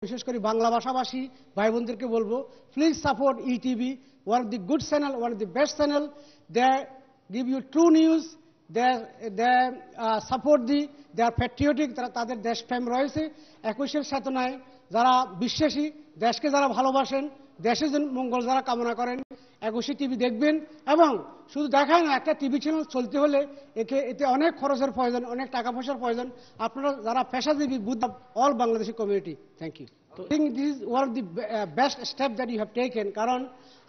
বিশেষ করে বাংলা ভাষাভাষী ভাই বোনদেরকে বলবো, please support ETV, one of the good channel, one of the best channel. They give you true news, they support they are patriotic, তারা তাদের দেশপ্রেম রয়েছে, একুশের চেতনায় যারা বিশ্বাসী, দেশকে যারা ভালোবাসেন, দেশের জন্য মঙ্গল যারা কামনা করেন, একুশে টিভি দেখবেন। এবং শুধু দেখায় না, একটা টিভি চ্যানেল চলতে হলে এতে অনেক খরচের প্রয়োজন, অনেক টাকা পয়সার প্রয়োজন। আপনারা যারা পেশাজীবী, বুদ্ধ all Bangladeshi community, thank you. Think this is one of the best step that you have taken. কারণ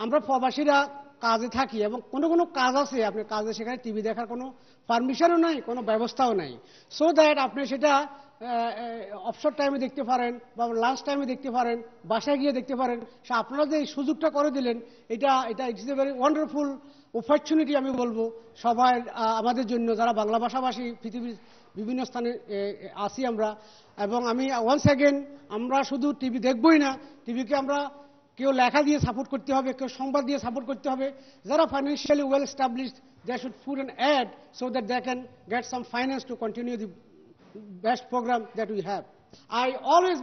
আমরা প্রবাসীরা কাজে থাকি এবং কোনো কাজ আছে, আপনি কাজে সেখানে টিভি দেখার কোনো পারমিশনও নাই, কোনো ব্যবস্থাও নাই। সো দ্যাট আপনি সেটা অবসর টাইমে দেখতে পারেন বা লাঞ্চ টাইমে দেখতে পারেন, বাসায় গিয়ে দেখতে পারেন। আপনারা যে এই সুযোগটা করে দিলেন, এটা it's a very wonderful opportunity আমি বলবো সবাই আমাদের জন্য, যারা বাংলা ভাষাভাষী পৃথিবীর বিভিন্ন স্থানে আসি আমরা। এবং আমি ওয়ান্স অ্যাগেন, আমরা শুধু টিভি দেখবই না, টিভিকে আমরা কেউ লেখা দিয়ে সাপোর্ট করতে হবে, কেউ সংবাদ দিয়ে সাপোর্ট করতে হবে। যারা financially well established, they should put an ad so that they can get some finance to continue the best program that we have. I always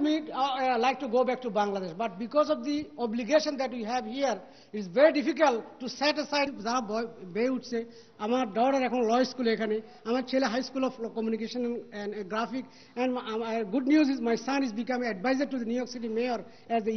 like to go back to Bangladesh, but because of the obligation that we have here, it's very difficult to set aside. যারা বেয়ে উঠছে, আমার daughter এখন ল স্কুলে, এখানে আমার ছেলে high school of communication and graphic, and good news is my son is becoming advisor to the New York City mayor as the